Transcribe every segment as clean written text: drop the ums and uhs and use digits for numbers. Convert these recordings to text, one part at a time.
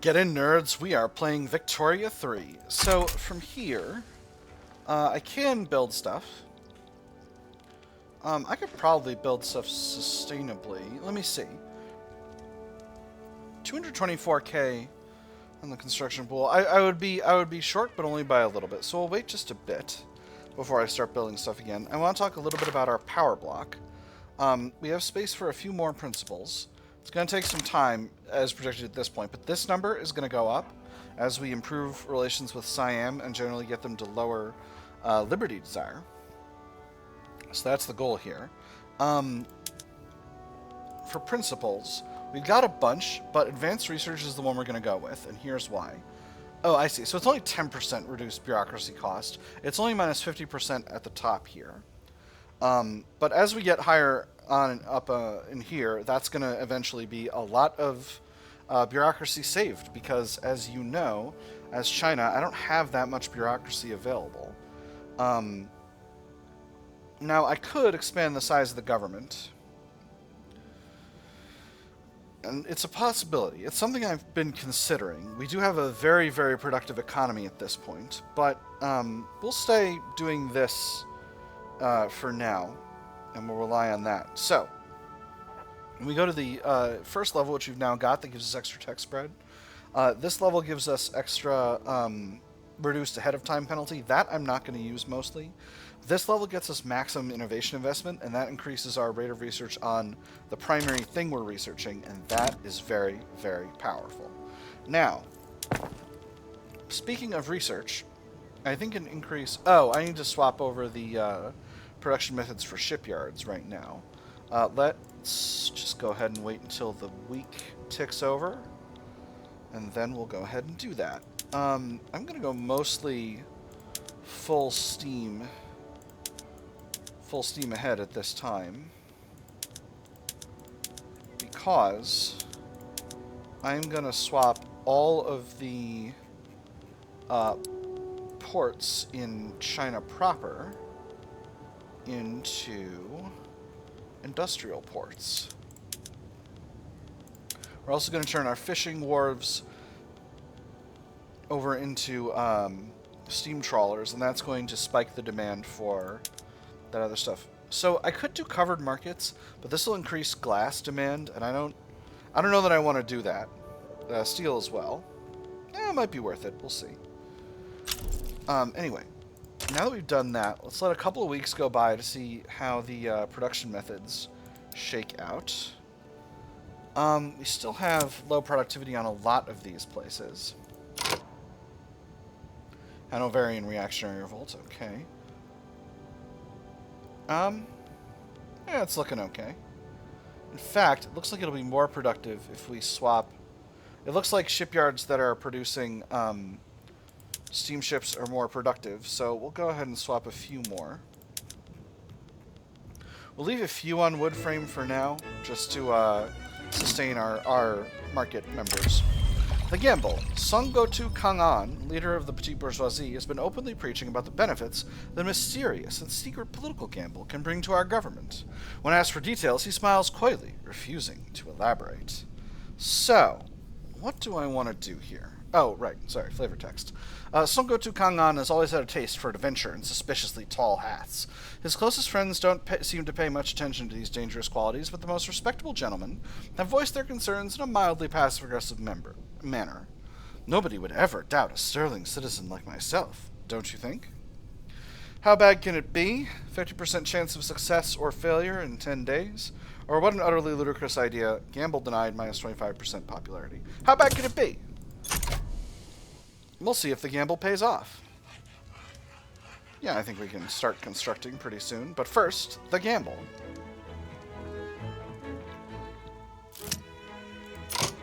Get in, nerds. We are playing Victoria 3. So, from here, I can build stuff. I could probably build stuff sustainably. Let me see. 224k on the construction pool. I would be short, but only by a little bit. So we'll wait just a bit before I start building stuff again. I want to talk a little bit about our power block. We have space for a few more principles. It's going to take some time, as projected at this point, but this number is going to go up as we improve relations with Siam and generally get them to lower liberty desire. So that's the goal here. For principles, we've got a bunch, but advanced research is the one we're going to go with, and here's why. Oh, I see. So it's only 10% reduced bureaucracy cost. It's only minus 50% at the top here. But as we get higher on and up in here, that's going to eventually be a lot of bureaucracy saved, because as you know, as China, I don't have that much bureaucracy available. Now, I could expand the size of the government. And it's a possibility. It's something I've been considering. We do have a very, very productive economy at this point, but we'll stay doing this for now, and we'll rely on that. So, when we go to the first level, which we've now got, that gives us extra tech spread. This level gives us extra reduced ahead of time penalty. That I'm not going to use mostly. This level gets us maximum innovation investment, and that increases our rate of research on the primary thing we're researching, and that is very, very powerful. Now, speaking of research, I think an increase... Oh, I need to swap over the production methods for shipyards right now. Let's just go ahead and wait until the week ticks over, and then we'll go ahead and do that. I'm going to go mostly full steam ahead at this time, because I'm going to swap all of the ports in China proper into industrial ports. We're also going to turn our fishing wharves over into steam trawlers, and that's going to spike the demand for that other stuff. So I could do covered markets, but this will increase glass demand, and I don't know that I want to do that. Steel as well. It might be worth it. We'll see. Anyway, now that we've done that, let's let a couple of weeks go by to see how the production methods shake out. We still have low productivity on a lot of these places. Hanoverian reactionary revolts, okay. Yeah, it's looking okay. In fact, it looks like it'll be more productive if we swap... It looks like shipyards that are producing steamships are more productive, so we'll go ahead and swap a few more. We'll leave a few on wood frame for now, just to sustain our market members. The gamble. Sun Yat-Sen, leader of the petite bourgeoisie, has been openly preaching about the benefits the mysterious and secret political gamble can bring to our government. When asked for details, he smiles coyly, refusing to elaborate. So, what do I want to do here? Oh, right, sorry, flavor text. Sun Yat-Sen has always had a taste for adventure and suspiciously tall hats. His closest friends don't seem to pay much attention to these dangerous qualities, but the most respectable gentlemen have voiced their concerns in a mildly passive-aggressive manner. Nobody would ever doubt a sterling citizen like myself, don't you think? How bad can it be? 50% chance of success or failure in 10 days? Or what an utterly ludicrous idea. Gamble denied, minus 25% popularity. How bad can it be? We'll see if the gamble pays off. Yeah, I think we can start constructing pretty soon. But first, the gamble.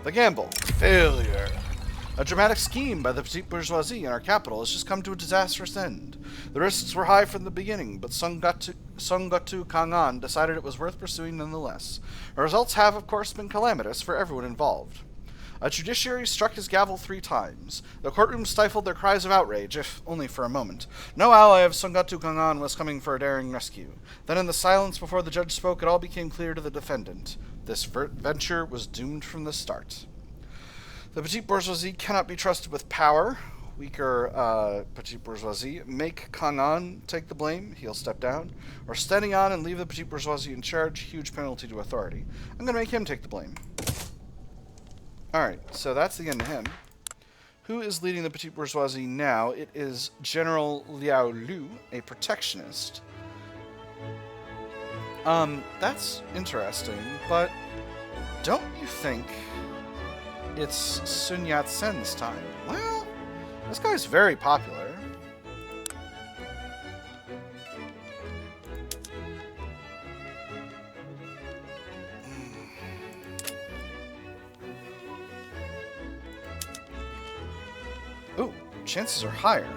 The gamble. Failure. A dramatic scheme by the petite bourgeoisie in our capital has just come to a disastrous end. The risks were high from the beginning, but Sun Yat-Sen decided it was worth pursuing nonetheless. The results have, of course, been calamitous for everyone involved. A judiciary struck his gavel 3 times. The courtroom stifled their cries of outrage, if only for a moment. No ally of Sun Yat-Sen was coming for a daring rescue. Then in the silence before the judge spoke, it all became clear to the defendant. This venture was doomed from the start. The petite bourgeoisie cannot be trusted with power. Weaker petite bourgeoisie. Make Kang An take the blame. He'll step down. Or standing on and leave the petite bourgeoisie in charge. Huge penalty to authority. I'm going to make him take the blame. Alright, so that's the end of him. Who is leading the petite bourgeoisie now? It is General Liao Lu, a protectionist. That's interesting, but don't you think it's Sun Yat-Sen's time? Well, this guy's very popular. Ooh, chances are higher.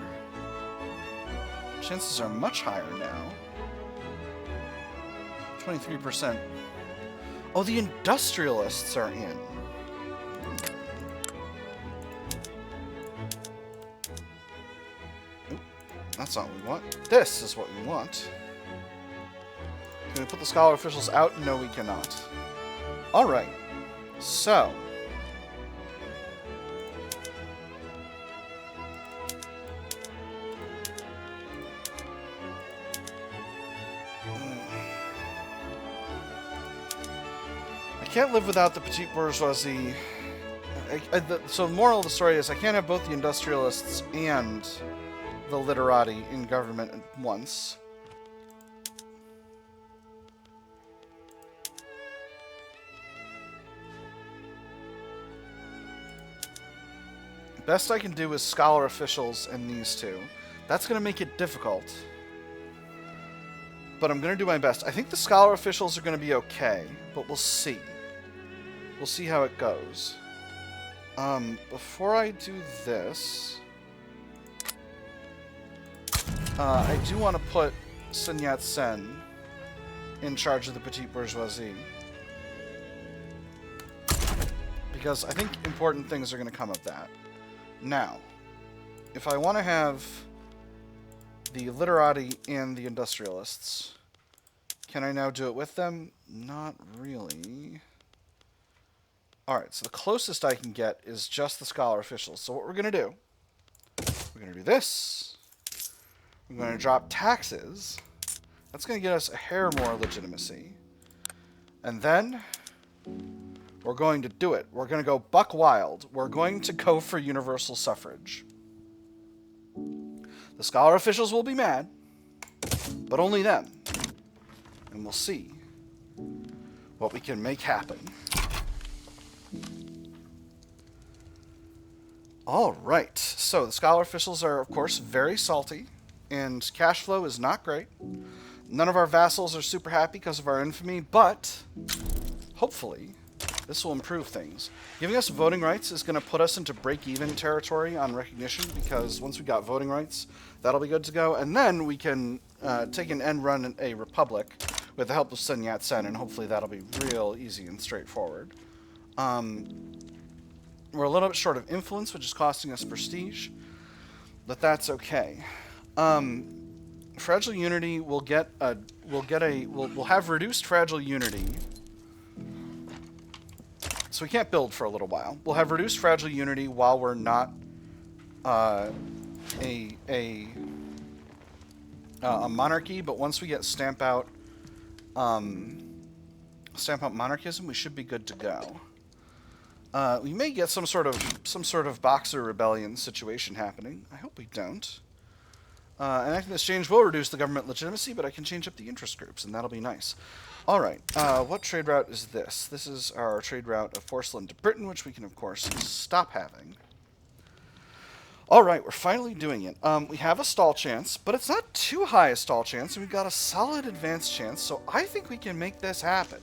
Chances are much higher now. 23%. Oh, the Industrialists are in. Oop, that's not what we want. This is what we want. Can we put the scholar officials out? No, we cannot. Alright. So. I can't live without the petite bourgeoisie. So the moral of the story is I can't have both the industrialists and the literati in government at once. Best I can do is scholar officials and these two. That's going to make it difficult. But I'm going to do my best. I think the scholar officials are going to be okay, but we'll see. We'll see how it goes. Before I do this, I do want to put Sun Yat-Sen in charge of the petite bourgeoisie. Because I think important things are going to come of that. Now, if I want to have the literati and the industrialists, can I now do it with them? Not really. Alright, so the closest I can get is just the scholar officials. So what we're going to do, we're going to do this. We're going to drop taxes. That's going to get us a hair more legitimacy. And then we're going to do it. We're going to go buck wild. We're going to go for universal suffrage. The scholar officials will be mad, but only them. And we'll see what we can make happen. Alright, so the scholar officials are, of course, very salty, and cash flow is not great. None of our vassals are super happy because of our infamy, but hopefully this will improve things. Giving us voting rights is going to put us into break-even territory on recognition, because once we got voting rights, that'll be good to go. And then we can take an end run in a republic with the help of Sun Yat-Sen, and hopefully that'll be real easy and straightforward. We're a little bit short of influence, which is costing us prestige, but that's okay. Fragile unity will we'll have reduced fragile unity. So we can't build for a little while. We'll have reduced fragile unity while we're not a monarchy, but once we get stamp out monarchism, we should be good to go. We may get some sort of Boxer rebellion situation happening. I hope we don't. Enacting this change will reduce the government legitimacy, but I can change up the interest groups, and that'll be nice. Alright, what trade route is this? This is our trade route of porcelain to Britain, which we can, of course, stop having. Alright, we're finally doing it. We have a stall chance, but it's not too high a stall chance, and we've got a solid advance chance, so I think we can make this happen.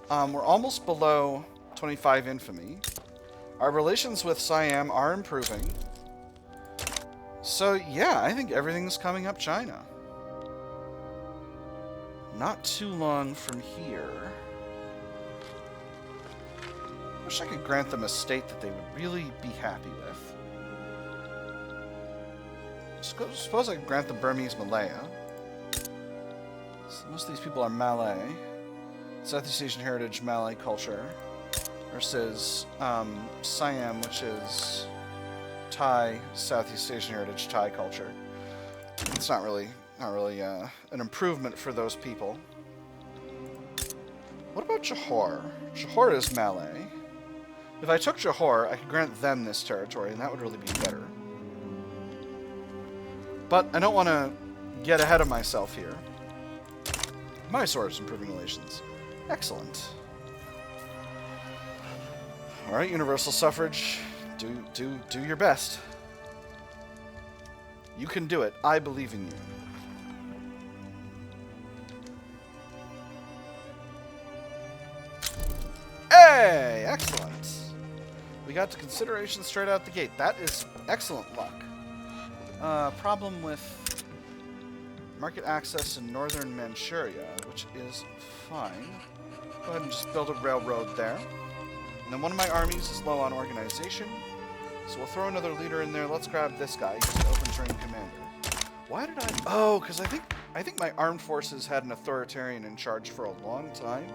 We're almost below 25 infamy. Our relations with Siam are improving. So, yeah, I think everything's coming up China. Not too long from here. Wish I could grant them a state that they would really be happy with. Suppose I could grant them Burmese Malaya. So most of these people are Malay. Southeast Asian heritage, Malay culture. versus Siam, which is Thai, Southeast Asian heritage Thai culture. It's not really an improvement for those people. What about Johor? Johor is Malay. If I took Johor, I could grant them this territory, and that would really be better. But I don't want to get ahead of myself here. Mysore is improving relations. Excellent. All right, Universal Suffrage, do your best. You can do it. I believe in you. Hey, excellent. We got to consideration straight out the gate. That is excellent luck. Problem with market access in northern Manchuria, which is fine. Go ahead and just build a railroad there. And then one of my armies is low on organization, so we'll throw another leader in there. Let's grab this guy. He's an open terrain commander. Why did I... Oh, because I think my armed forces had an authoritarian in charge for a long time,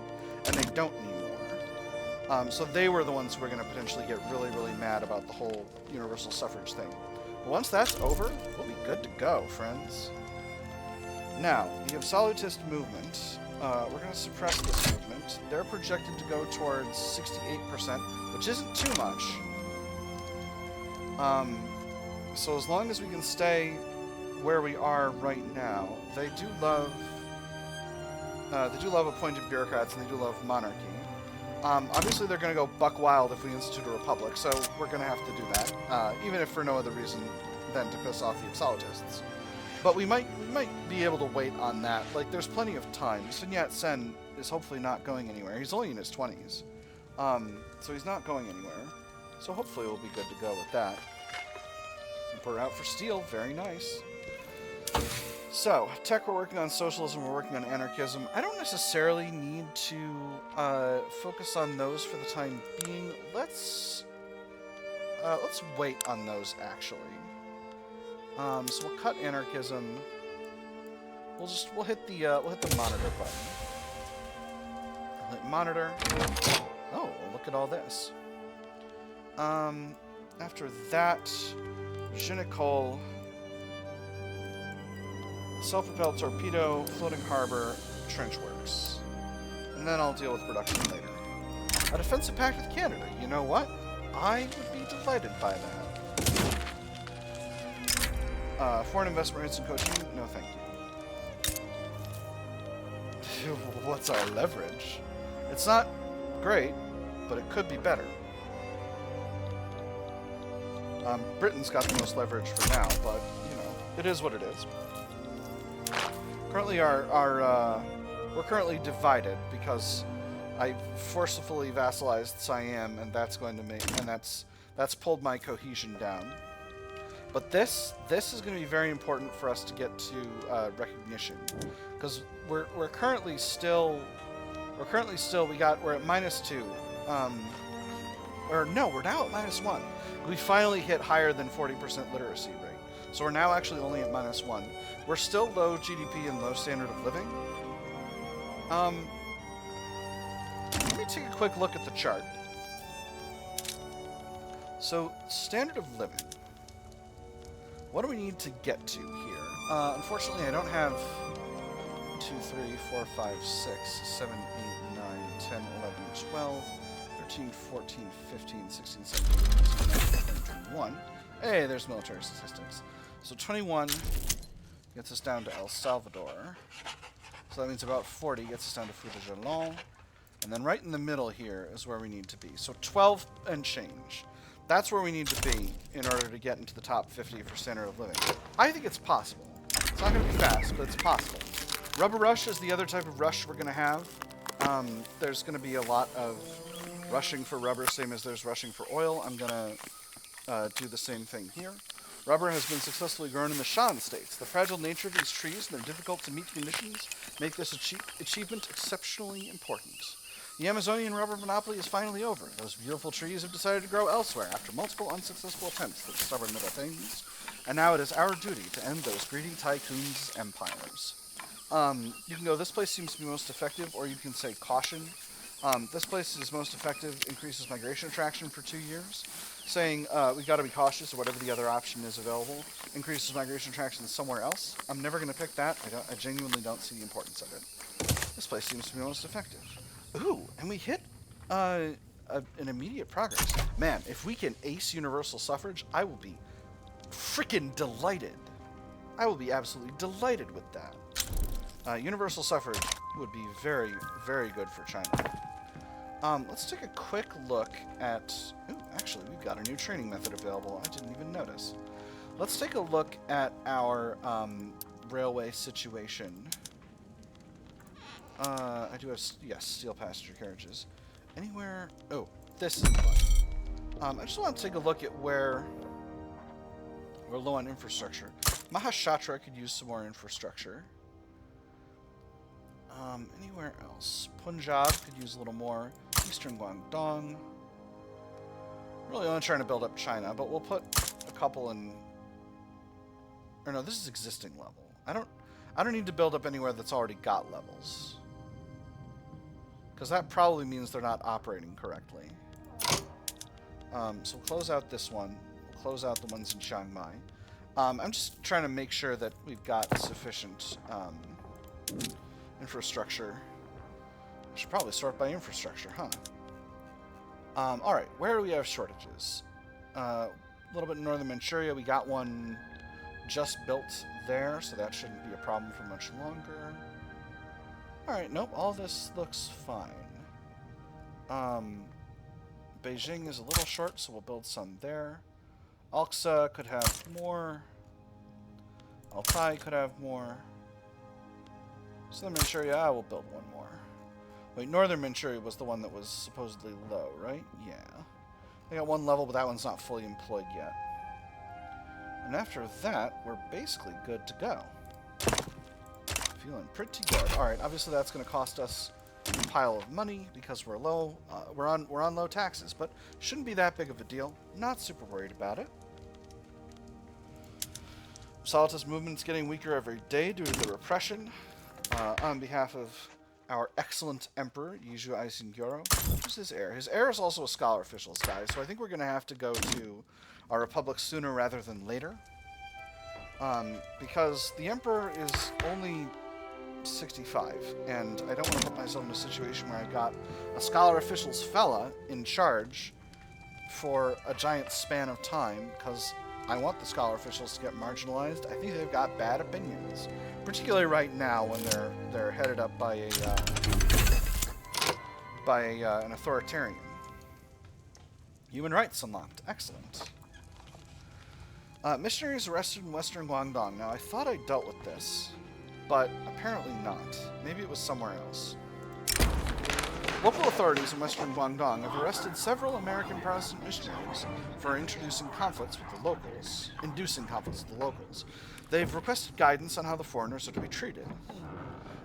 and they don't anymore. So they were the ones who were going to potentially get really, really mad about the whole universal suffrage thing. But once that's over, we'll be good to go, friends. Now, the absolutist movement. We're going to suppress this movement. They're projected to go towards 68%, which isn't too much. So as long as we can stay where we are right now, they do love appointed bureaucrats, and they do love monarchy. Obviously, they're going to go buck wild if we institute a republic, so we're going to have to do that, even if for no other reason than to piss off the absolutists. But we might be able to wait on that. Like, there's plenty of time. Sun Yat-Sen is hopefully not going anywhere. He's only in his 20s. So he's not going anywhere. So hopefully we'll be good to go with that. Emperor out for steel. Very nice. So, tech, we're working on socialism, we're working on anarchism. I don't necessarily need to focus on those for the time being. Let's wait on those, actually. So we'll cut anarchism. We'll hit the monitor button. We'll hit monitor. Oh, well, look at all this. After that, Je ne colle, self-propelled torpedo, floating harbor, trench works. And then I'll deal with production later. A defensive pact with Canada. You know what? I would be delighted by that. Foreign investment rates in Cochin? No, thank you. What's our leverage? It's not great, but it could be better. Britain's got the most leverage for now, but, you know, it is what it is. Currently, we're currently divided because I forcefully vassalized Siam, and that's going to that's pulled my cohesion down. But this is going to be very important for us to get to recognition, because we're currently still we're at -2, or no, we're now at -1. We finally hit higher than 40% literacy rate, so we're now actually only at -1. We're still low GDP and low standard of living. Let me take a quick look at the chart. So standard of living. What do we need to get to here? Unfortunately, I don't have 2, 3, 4, 5, 6, 7, 8, 9, 10, 11, 12, 13, 14, 15, 16, 17, 18, 19, 20, 21. Hey, there's military statistics. So 21 gets us down to El Salvador. So that means about 40 gets us down to Fruit de Jalon. And then right in the middle here is where we need to be. So 12 and change. That's where we need to be in order to get into the top 50 for standard of living. I think it's possible. It's not going to be fast, but it's possible. Rubber rush is the other type of rush we're going to have. There's going to be a lot of rushing for rubber, same as there's rushing for oil. I'm going to do the same thing here. Rubber has been successfully grown in the Shan states. The fragile nature of these trees and their difficult-to-meet conditions make this achievement exceptionally important. The Amazonian rubber monopoly is finally over. Those beautiful trees have decided to grow elsewhere after multiple unsuccessful attempts at stubborn little things, and now it is our duty to end those greedy tycoons' empires. You can go, this place seems to be most effective, or you can say caution. This place is most effective, increases migration attraction for 2 years. Saying we've got to be cautious of whatever the other option is available. Increases migration attraction somewhere else. I'm never going to pick that. I genuinely don't see the importance of it. This place seems to be most effective. Ooh, and we hit an immediate progress. Man, if we can ace Universal Suffrage, I will be freaking delighted. I will be absolutely delighted with that. Universal Suffrage would be very, very good for China. Let's take a quick look at... Ooh, actually, we've got a new training method available. I didn't even notice. Let's take a look at our railway situation. I do have... Yes, steel passenger carriages. Anywhere... Oh, this is the button. I just want to take a look at where we're low on infrastructure. Mahashatra could use some more infrastructure. Anywhere else? Punjab could use a little more. Eastern Guangdong. Really only trying to build up China, but we'll put a couple in... Or no, this is existing level. I don't need to build up anywhere that's already got levels. Because that probably means they're not operating correctly. So we'll close out this one. We'll close out the ones in Chiang Mai. I'm just trying to make sure that we've got sufficient infrastructure. I should probably sort by infrastructure, huh? Alright, where do we have shortages? A little bit in northern Manchuria, we got one just built there, so that shouldn't be a problem for much longer. Alright, nope, all this looks fine. Beijing is a little short, so we'll build some there. Alxa could have more. Altai could have more. Southern Manchuria, I will build one more. Wait, Northern Manchuria was the one that was supposedly low, right? Yeah. They got one level, but that one's not fully employed yet. And after that, we're basically good to go. Feeling pretty good. Alright, obviously that's going to cost us a pile of money because we're low. We're on low taxes, but shouldn't be that big of a deal. Not super worried about it. Solitist movement's getting weaker every day due to the repression. On behalf of our excellent emperor, Yiju Aisingyoro. Who's his heir? His heir is also a scholar officials guy, so I think we're going to have to go to our republic sooner rather than later. Because the emperor is only 65, and I don't want to put myself in a situation where I got a scholar officials fella in charge for a giant span of time, because I want the scholar officials to get marginalized. I think they've got bad opinions, particularly right now when they're headed up by an authoritarian. Human rights unlocked. Excellent. Missionaries arrested in Western Guangdong. Now, I thought I dealt with this, but apparently not. Maybe it was somewhere else. Local authorities in Western Guangdong have arrested several American Protestant missionaries for inducing conflicts with the locals. They've requested guidance on how the foreigners are to be treated.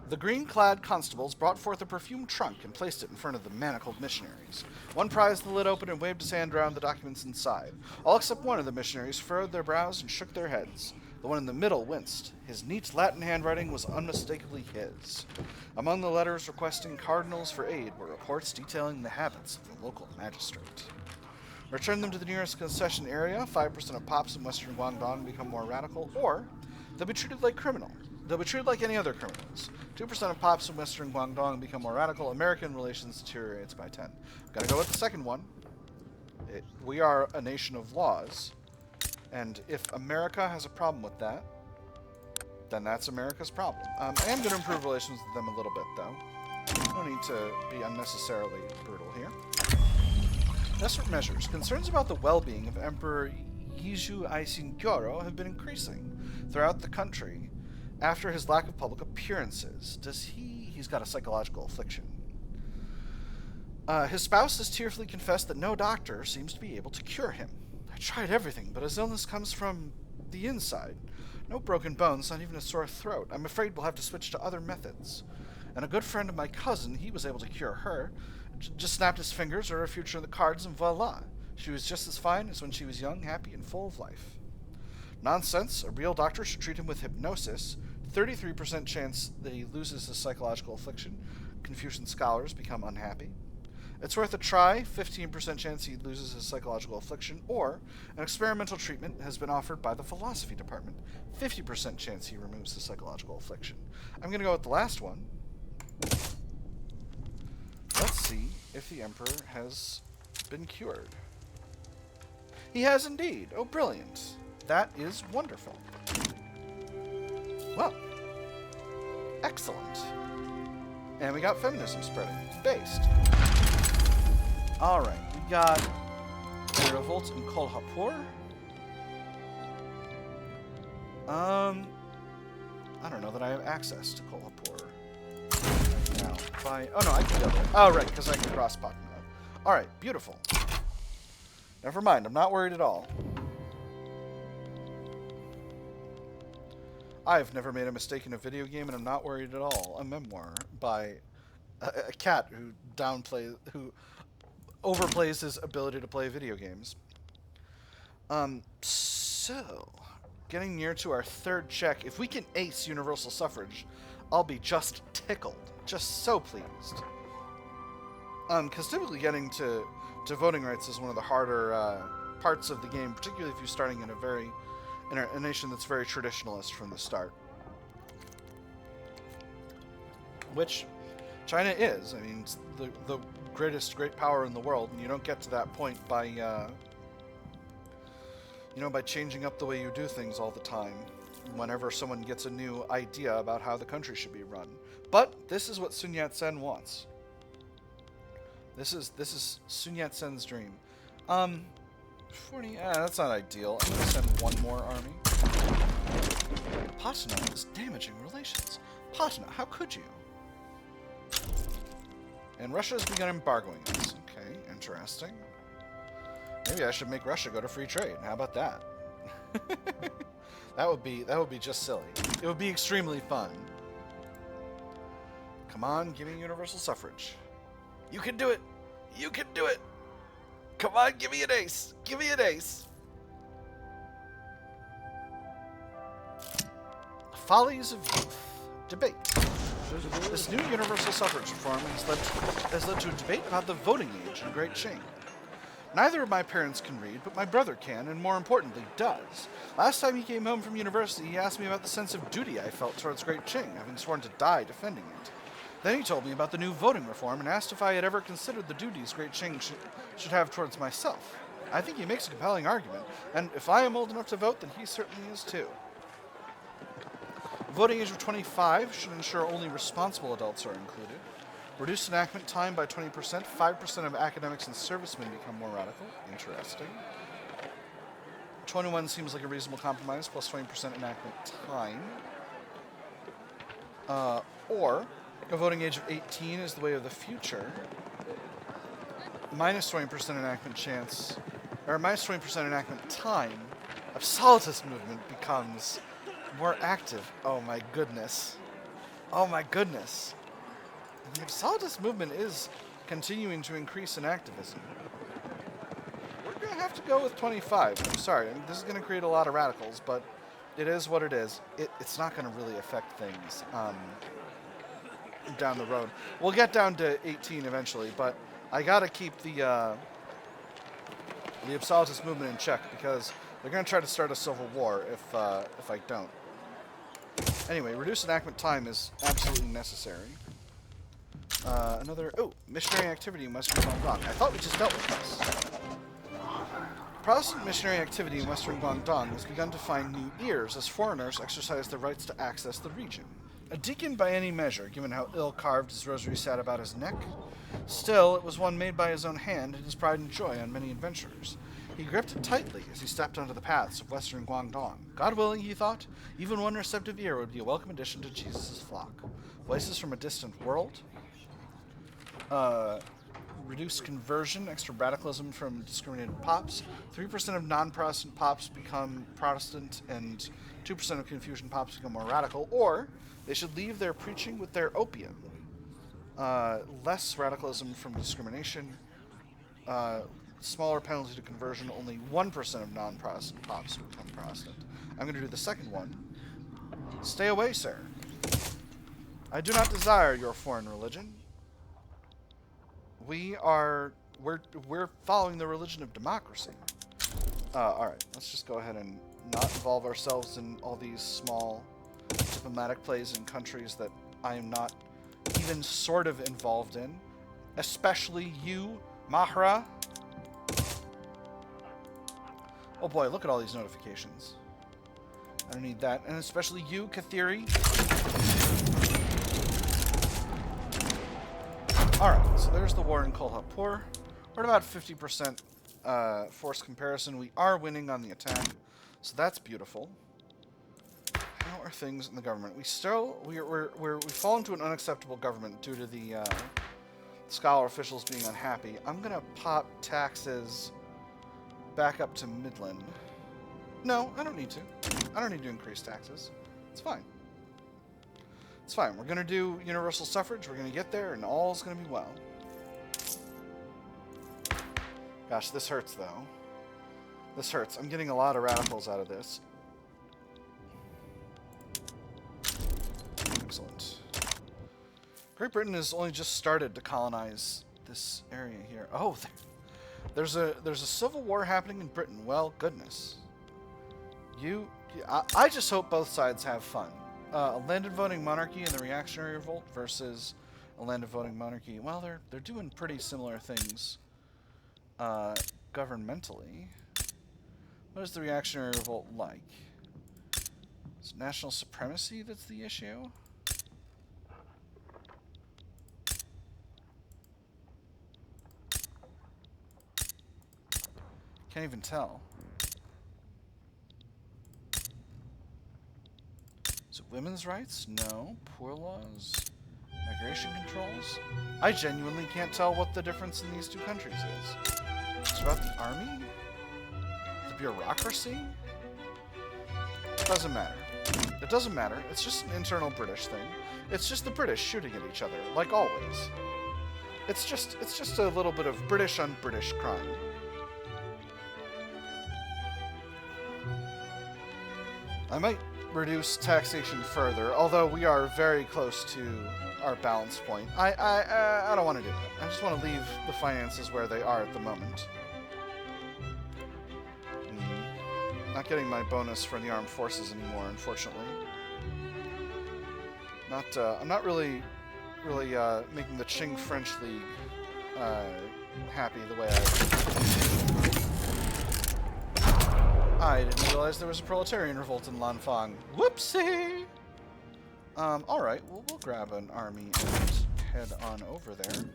The green-clad constables brought forth a perfumed trunk and placed it in front of the manacled missionaries. One prized the lid open and waved his hand around the documents inside. All except one of the missionaries furrowed their brows and shook their heads. The one in the middle winced. His neat Latin handwriting was unmistakably his. Among the letters requesting cardinals for aid were reports detailing the habits of the local magistrate. Return them to the nearest concession area. 5% of pops in Western Guangdong become more radical, or they'll be treated like criminal. They'll be treated like any other criminals. 2% of pops in Western Guangdong become more radical. American relations deteriorates by 10. Gotta go with the second one. We are a nation of laws. And if America has a problem with that, then that's America's problem. I am going to improve relations with them a little bit, though. No need to be unnecessarily brutal here. Desperate measures. Concerns about the well-being of Emperor Yiju Aisingyoro have been increasing throughout the country after his lack of public appearances. He's got a psychological affliction. His spouse has tearfully confessed that no doctor seems to be able to cure him. I tried everything, but his illness comes from the inside. No broken bones, not even a sore throat. I'm afraid we'll have to switch to other methods. And a good friend of my cousin, he was able to cure her. Just snapped his fingers, or her future in the cards, and voila. She was just as fine as when she was young, happy, and full of life. Nonsense. A real doctor should treat him with hypnosis. 33% chance that he loses his psychological affliction. Confucian scholars become unhappy. It's worth a try. 15% chance he loses his psychological affliction, or an experimental treatment has been offered by the philosophy department. 50% chance he removes the psychological affliction. I'm going to go with the last one. Let's see if the Emperor has been cured. He has indeed. Oh, brilliant. That is wonderful. Well, excellent. And we got feminism spreading. Based. Alright, we got the revolts in Kolhapur. I don't know that I have access to Kolhapur right now. Oh no, I can go there. Oh, right, because I can cross Patna. Alright, beautiful. Never mind, I'm not worried at all. I've never made a mistake in a video game, and I'm not worried at all. A memoir by a cat who overplays his ability to play video games. So, getting near to our third check. If we can ace Universal Suffrage, I'll be just tickled. Just so pleased. Because typically getting to voting rights is one of the harder parts of the game, particularly if you're starting in a nation that's very traditionalist from the start. Which China is. I mean, it's the great power in the world, and you don't get to that point by by changing up the way you do things all the time whenever someone gets a new idea about how the country should be run. But this is what Sun Yat-Sen wants. This is Sun Yat-Sen's dream. 40, that's not ideal. I'm going to send one more army. Patna is damaging relations. Patna, how could you? And Russia has begun embargoing us. Okay, interesting. Maybe I should make Russia go to free trade. How about that? That would be just silly. It would be extremely fun. Come on, give me universal suffrage. You can do it. You can do it. Come on, give me an ace. Give me an ace. Follies of youth. Debate. This new universal suffrage reform has led to a debate about the voting age in Great Qing. Neither of my parents can read, but my brother can, and more importantly, does. Last time he came home from university, he asked me about the sense of duty I felt towards Great Qing, having sworn to die defending it. Then he told me about the new voting reform and asked if I had ever considered the duties Great Qing should have towards myself. I think he makes a compelling argument, and if I am old enough to vote, then he certainly is too. The voting age of 25 should ensure only responsible adults are included. Reduce enactment time by 20%. 5% of academics and servicemen become more radical. Interesting. 21 seems like a reasonable compromise, plus 20% enactment time. Or a voting age of 18 is the way of the future. Minus 20% enactment chance, or minus 20% enactment time. Absolutist movement becomes more active. Oh my goodness. Oh my goodness. The absolutist movement is continuing to increase in activism. We're going to have to go with 25. I'm sorry. I mean, this is going to create a lot of radicals, but it is what it is. It's not going to really affect things down the road. We'll get down to 18 eventually, but I got to keep the absolutist movement in check because they're going to try to start a civil war if I don't. Anyway, reduced enactment time is absolutely necessary. Missionary activity in Western Guangdong. I thought we just dealt with this. Protestant missionary activity in Western Guangdong has begun to find new ears as foreigners exercise their rights to access the region. A deacon by any measure, given how ill-carved his rosary sat about his neck. Still, it was one made by his own hand, and his pride and joy on many adventures. He gripped it tightly as he stepped onto the paths of Western Guangdong. God willing, he thought, even one receptive ear would be a welcome addition to Jesus' flock. Voices from a distant world. Reduced conversion, extra radicalism from discriminated pops. 3% of non-Protestant pops become Protestant, and 2% of Confucian pops become more radical. Or they should leave their preaching with their opium. Less radicalism from discrimination. Smaller penalty to conversion. Only 1% of non-Protestant pops become Protestant. I'm going to do the second one. Stay away, sir. I do not desire your foreign religion. we're following the religion of democracy. Alright, let's just go ahead and not involve ourselves in all these small diplomatic plays in countries that I am not even sort of involved in. Especially you, Mahra. Oh boy, look at all these notifications. I don't need that. And especially you, Kathiri. Alright, so there's the war in Kolhapur. We're at about 50% force comparison. We are winning on the attack, so that's beautiful. How are things in the government? We've fallen into an unacceptable government due to the scholar officials being unhappy. I'm gonna pop taxes back up to Midland. No, I don't need to. I don't need to increase taxes. It's fine. It's fine. We're gonna do universal suffrage. We're gonna get there, and all's gonna be well. Gosh, this hurts, though. This hurts. I'm getting a lot of radicals out of this. Excellent. Great Britain has only just started to colonize this area here. Oh, there's a civil war happening in Britain. Well, goodness. I just hope both sides have fun. A landed voting monarchy and the reactionary revolt versus a landed voting monarchy. Well, they're doing pretty similar things. Governmentally. What is the reactionary revolt like? Is it national supremacy that's the issue? Can't even tell. Is it women's rights? No. Poor laws? Migration controls? I genuinely can't tell what the difference in these two countries is. It's about the army? The bureaucracy? It doesn't matter. It doesn't matter. It's just an internal British thing. It's just the British shooting at each other, like always. It's just a little bit of British on British crime. I might reduce taxation further, although we are very close to our balance point. I don't want to do that. I just want to leave the finances where they are at the moment. Not getting my bonus for the armed forces anymore, unfortunately. I'm not really making the Qing French League happy the way I didn't realize there was a proletarian revolt in Lanfang. Whoopsie! Alright, we'll grab an army and head on over there.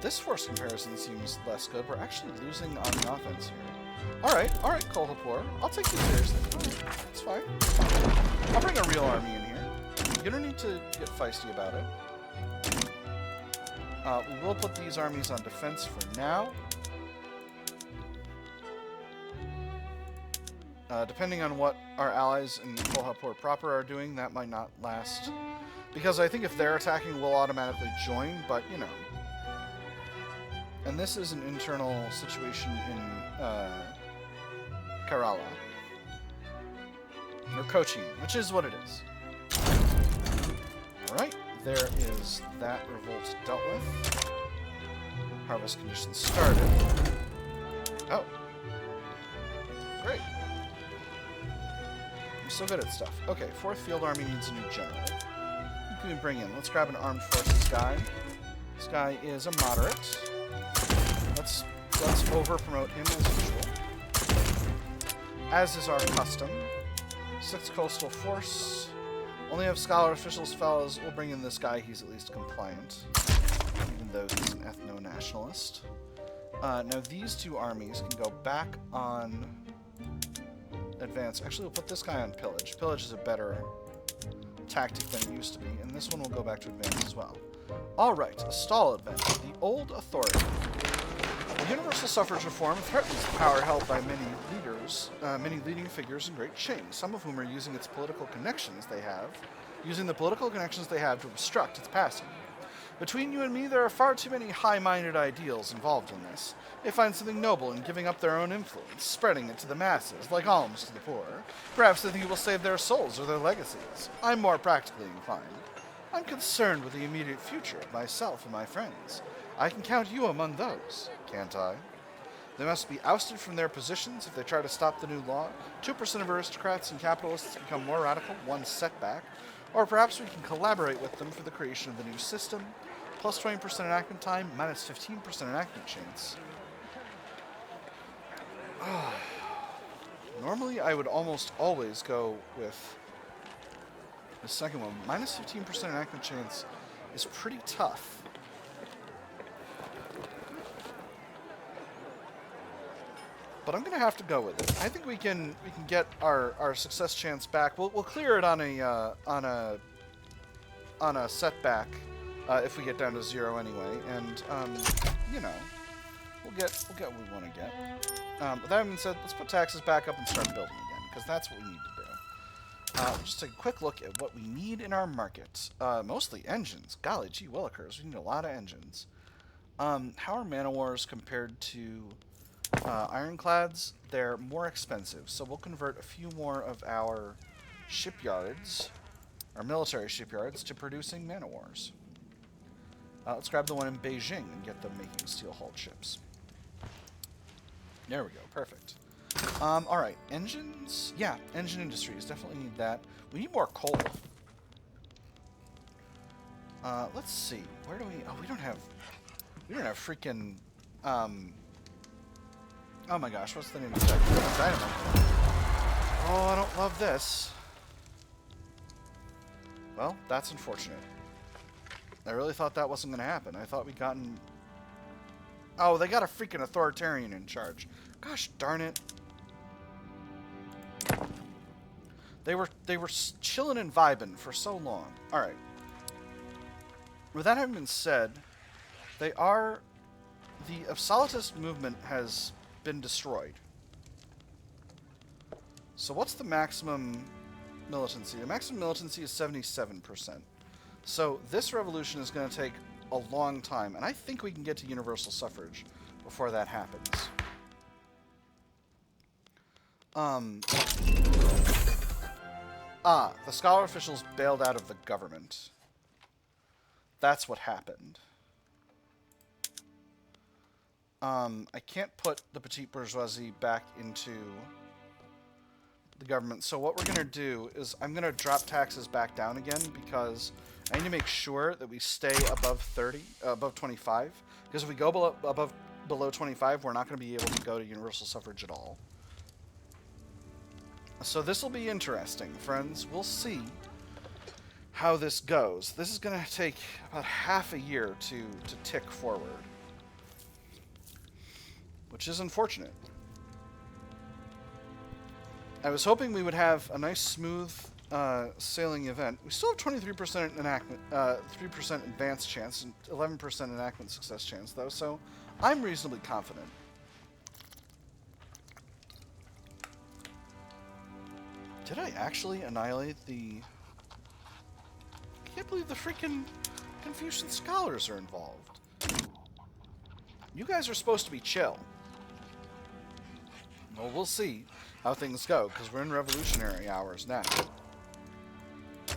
This force comparison seems less good. We're actually losing on the offense here. Alright, Kolhapur. I'll take you seriously. It's fine. I'll bring a real army in here. You don't need to get feisty about it. We will put these armies on defense for now. Depending on what our allies in Kolhapur proper are doing, that might not last. Because I think if they're attacking, we'll automatically join, but, you know. And this is an internal situation in Kerala. Or Cochin, which is what it is. Alright, there is that revolt dealt with. Harvest conditions started. Oh. Great. I'm so good at stuff. Okay, 4th Field Army needs a new general. Who can we bring in? Let's grab an armed forces guy. This guy is a moderate. Let's over-promote him as usual. As is our custom. 6th Coastal Force. Only have scholar officials, fellows. We'll bring in this guy. He's at least compliant. Even though he's an ethno-nationalist. Now these two armies can go back on advance. Actually, we'll put this guy on pillage. Pillage is a better tactic than it used to be. And this one will go back to advance as well. Alright, a stall event. The Old Authority. Universal suffrage reform threatens the power held by many leaders, many leading figures in Great Qing, some of whom are using the political connections they have to obstruct its passing. Between you and me, there are far too many high-minded ideals involved in this. They find something noble in giving up their own influence, spreading it to the masses, like alms to the poor. Perhaps they think it will save their souls or their legacies. I'm more practically inclined. I'm concerned with the immediate future of myself and my friends. I can count you among those, can't I? They must be ousted from their positions if they try to stop the new law. 2% of aristocrats and capitalists become more radical, one setback. Or perhaps we can collaborate with them for the creation of the new system. Plus 20% enactment time, minus 15% enactment chance. Normally, I would almost always go with the second one. Minus 15% enactment chance is pretty tough. But I'm going to have to go with it. I think we can get our success chance back. We'll clear it on a setback if we get down to 0 anyway, and you know, we'll get what we want to get. With that being said, let's put taxes back up and start building again, because that's what we need to do. Just take a quick look at what we need in our market. Mostly engines. Golly gee willikers, we need a lot of engines. How are man wars compared to ironclads? They're more expensive, so we'll convert a few more of our shipyards, our military shipyards, to producing man wars. Let's grab the one in Beijing and get them making steel-hulled ships. There we go, perfect. Alright, engines? Yeah, engine industries, definitely need that. We need more coal. Let's see, where do we... Oh, we don't have freaking... Oh my gosh, what's the name of that? Dynamite. Oh, I don't love this. Well, that's unfortunate. I really thought that wasn't going to happen. I thought we'd gotten... Oh, they got a freaking authoritarian in charge. Gosh darn it. They were chilling and vibing for so long. Alright. With that having been said, the absolutist movement has been destroyed. So what's the maximum militancy? The maximum militancy is 77%. So this revolution is going to take a long time, and I think we can get to universal suffrage before that happens. The scholar officials bailed out of the government. That's what happened. I can't put the petite bourgeoisie back into the government. So what we're going to do is I'm going to drop taxes back down again, because I need to make sure that we stay above 25. Because if we go below 25, we're not going to be able to go to universal suffrage at all. So this will be interesting, friends. We'll see how this goes. This is going to take about half a year to tick forward, which is unfortunate. I was hoping we would have a nice, smooth sailing event. We still have 23% enactment, 3% advance chance, and 11% enactment success chance, though, so I'm reasonably confident. Did I actually annihilate the... I can't believe the freaking Confucian scholars are involved. You guys are supposed to be chill. Well, we'll see how things go, because we're in revolutionary hours now.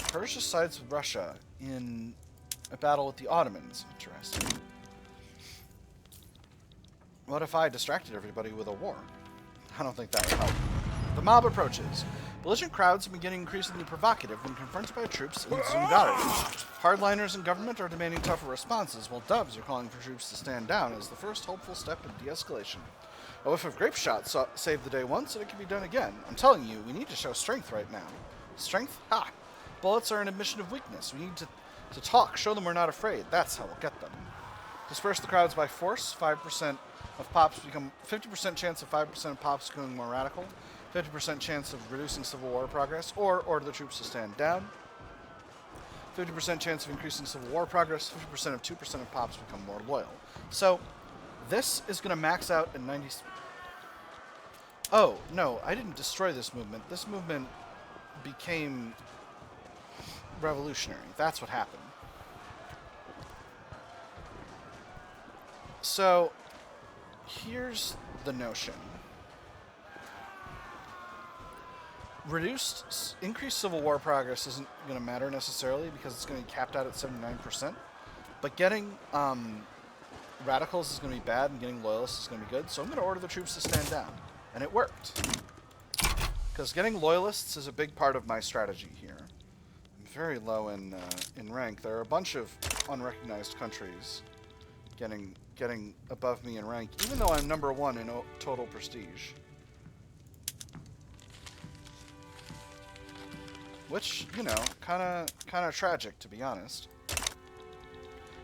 Persia sides with Russia in a battle with the Ottomans. Interesting. What if I distracted everybody with a war? I don't think that would help. The mob approaches. Belligerent crowds have been getting increasingly provocative when confronted by troops in Zungari. Hardliners in government are demanding tougher responses, while dubs are calling for troops to stand down as the first hopeful step in de-escalation. A whiff of grape shot saved the day once, and it can be done again. I'm telling you, we need to show strength right now. Strength? Ha! Bullets are an admission of weakness. We need to talk, show them we're not afraid. That's how we'll get them. Disperse the crowds by force. 5% of pops become... 50% chance of 5% of pops becoming more radical. 50% chance of reducing civil war progress, or order the troops to stand down. 50% chance of increasing civil war progress. 50% of 2% of pops become more loyal. So, this is going to max out at 90... Oh, no, I didn't destroy this movement. This movement became revolutionary. That's what happened. So, here's the notion. increased Civil War progress isn't going to matter necessarily because it's going to be capped out at 79%. But getting radicals is going to be bad and getting loyalists is going to be good. So I'm going to order the troops to stand down. And it worked. Because getting loyalists is a big part of my strategy here. I'm very low in rank. There are a bunch of unrecognized countries getting above me in rank, even though I'm number 1 in total prestige. Which, you know, kind of tragic, to be honest.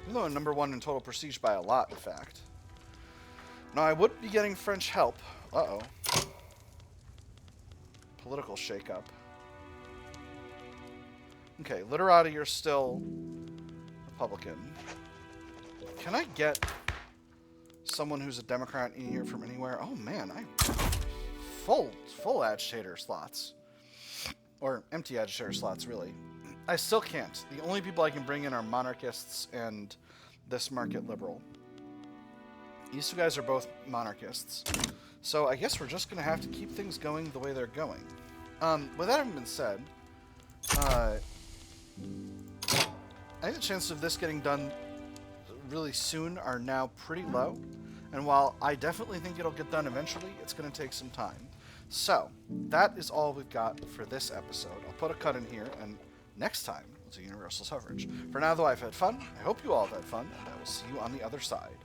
Even though I'm number 1 in total prestige by a lot, in fact. Now, I would be getting French help. Uh-oh. Political shakeup. Okay, literati are still Republican. Can I get someone who's a Democrat in here from anywhere? Oh man, full agitator slots. Or empty agitator slots, really. I still can't. The only people I can bring in are monarchists and this market liberal. These two guys are both monarchists. So I guess we're just going to have to keep things going the way they're going. With that having been said, I think the chances of this getting done really soon are now pretty low. And while I definitely think it'll get done eventually, it's going to take some time. So, that is all we've got for this episode. I'll put a cut in here, and next time, we'll do Universal Suffrage. For now, though, I've had fun. I hope you all have had fun, and I will see you on the other side.